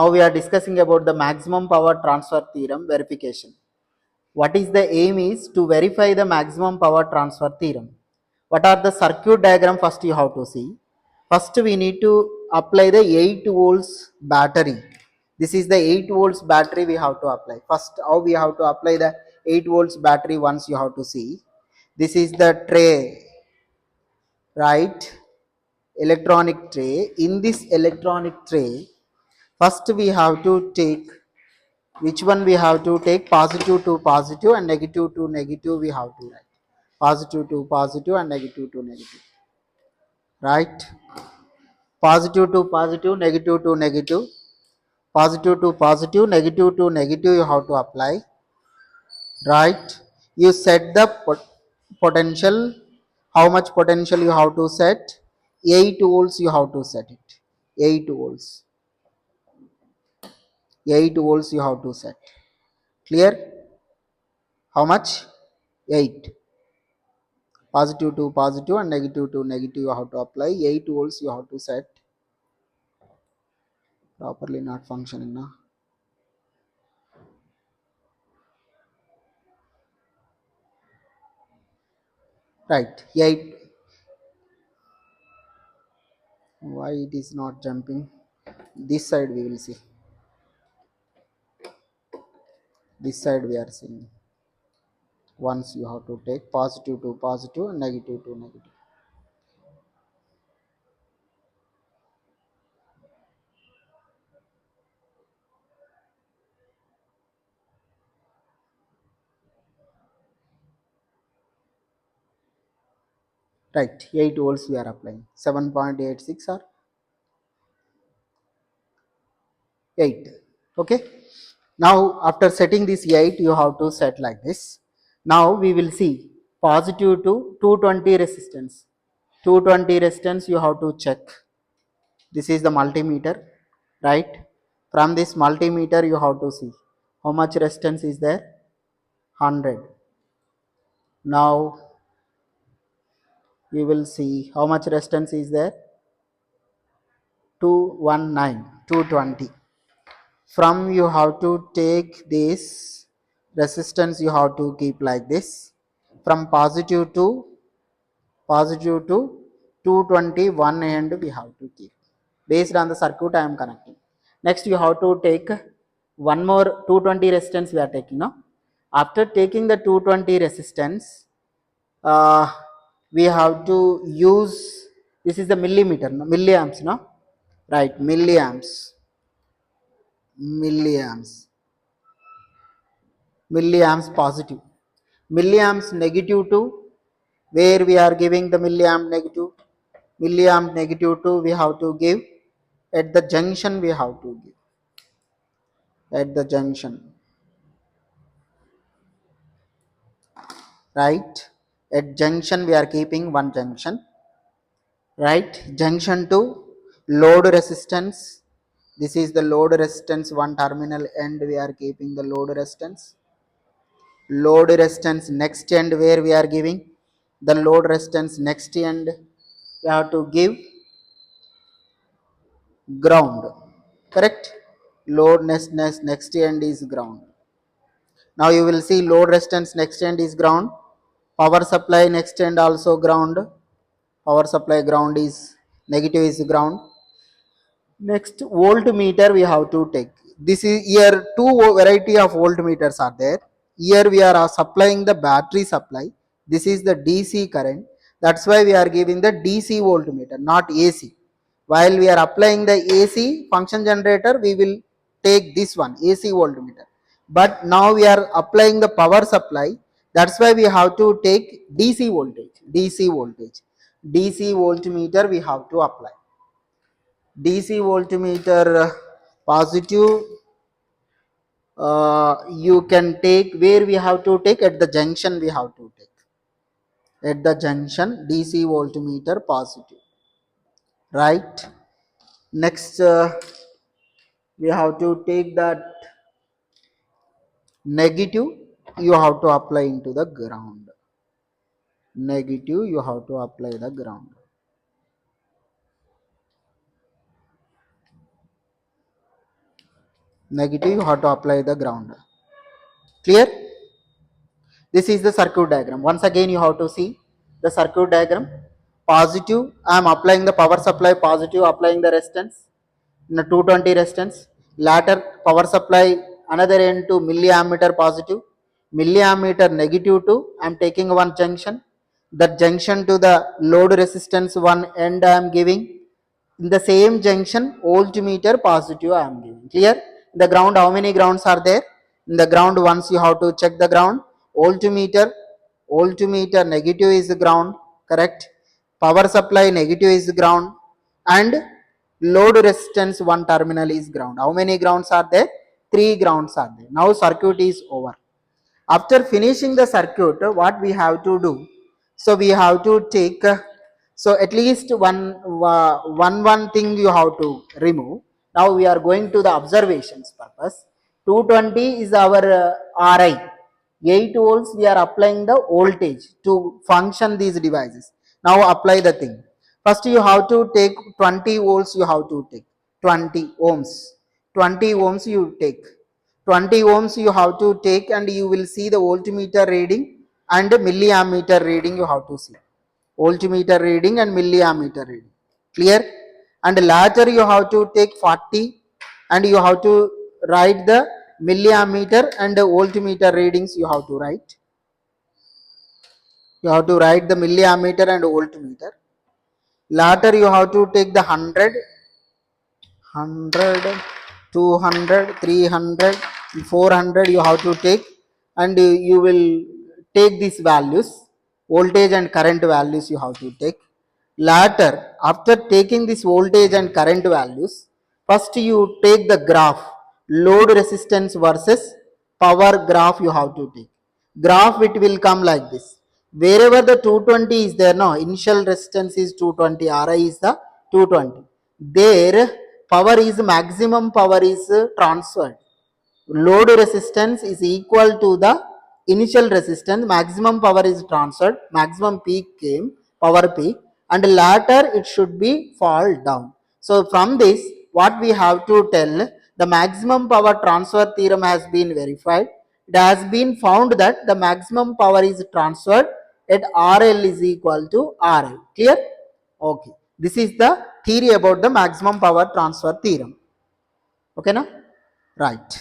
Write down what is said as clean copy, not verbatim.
Now we are discussing about the maximum power transfer theorem verification. What is the aim is to verify the maximum power transfer theorem. What are the circuit diagram first you have to see. First we need to apply the 8 volts battery. This is the 8 volts battery we have to apply. First how we have to apply the 8 volts battery once you have to see. This is the tray, right? Electronic tray. In this electronic tray, first we have to take which one we have to take, positive to positive and negative to negative we have to write, positive to positive and negative to negative, right? Positive to positive, negative to negative, positive to positive, negative to negative you have to apply, right? You set the potential. How much potential you have to set? 8 volts you have to set it. 8 volts, 8 volts you have to set. Clear? How much? 8. Positive to positive and negative to negative you have to apply. 8 volts you have to set. Properly not functioning now. Right, 8. Why it is not jumping? This side we will see. This side we are seeing. Once you have to take positive to positive and negative to negative. Right, 8 volts we are applying. 7.86 or 8. Okay. Now after setting this 8 you have to set like this. Now we will see positive to 220 resistance. 220 resistance you have to check. This is the multimeter, right? From this multimeter you have to see how much resistance is there. 100. Now you will see how much resistance is there. 219, 220. From you have to take this resistance, you have to keep like this. From positive to 221 and we have to keep. Based on the circuit I am connecting. Next you have to take one more 220 resistance we are taking. No? After taking the 220 resistance, we have to use, this is the millimeter, no? Milliamps, no? Right, milliamps, milliamps, milliamps positive, milliamps negative to, where we are giving the milliamp negative, milliamp negative to we have to give at the junction, we have to give at the junction, right? At junction we are keeping one junction, right? Junction to load resistance. This is the load resistance, one terminal end we are keeping the load resistance. Load resistance next end where we are giving the load resistance next end we have to give ground, correct? Load next end is ground. Now you will see load resistance next end is ground, power supply next end also ground, power supply ground is negative is ground. Next voltmeter we have to take. This is here two variety of voltmeters are there. Here we are supplying the battery supply. This is the DC current. That's why we are giving the DC voltmeter, not AC. While we are applying the AC function generator, we will take this one AC voltmeter. But now we are applying the power supply. That's why we have to take DC voltage. DC voltage. DC voltmeter we have to apply. DC voltmeter positive you can take, where we have to take at the junction, we have to take at the junction DC voltmeter positive, right? Next we have to take that negative, you have to apply into the ground. Negative you have to apply the ground. negative, you have to apply the ground. Clear? This is the circuit diagram. Once again, you have to see the circuit diagram. Positive, I am applying the power supply, positive, applying the resistance in a 220 resistance. Latter power supply another end to milliammeter positive, milliammeter negative to I am taking one junction. That junction to the load resistance one end I am giving. In the same junction, voltmeter positive I am giving. Clear? In the ground, how many grounds are there? In the ground, once you have to check the ground, voltmeter, voltmeter negative is the ground, correct? Power supply negative is ground, and load resistance one terminal is ground. How many grounds are there? 3 grounds are there. Now circuit is over. After finishing the circuit, what we have to do? So we have to take, so at least one thing you have to remove. Now we are going to the observations purpose. 220 is our RI. 8 volts we are applying the voltage to function these devices. Now apply the thing. First you have to take 20 volts, you have to take 20 ohms. 20 ohms you take. 20 ohms you have to take, and you will see the voltmeter reading and milliammeter reading you have to see. Voltmeter reading and milliammeter reading. Clear? And later you have to take 40 and you have to write the milliammeter and the voltmeter readings you have to write. You have to write the milliammeter and voltmeter. Later you have to take the 100, 100, 200, 300, 400 you have to take, and you will take these values, voltage and current values you have to take. Later, after taking this voltage and current values, first you take the graph, load resistance versus power graph you have to take. Graph it will come like this. Wherever the 220 is there, no, initial resistance is 220, Ri is the 220. There, power is maximum power is transferred. Load resistance is equal to the initial resistance, maximum power is transferred, maximum peak came, power peak, and later it should be fall down. So from this, what we have to tell, the maximum power transfer theorem has been verified. It has been found that the maximum power is transferred at RL is equal to RL. Clear? Okay. This is the theory about the maximum power transfer theorem. Okay, na? Right.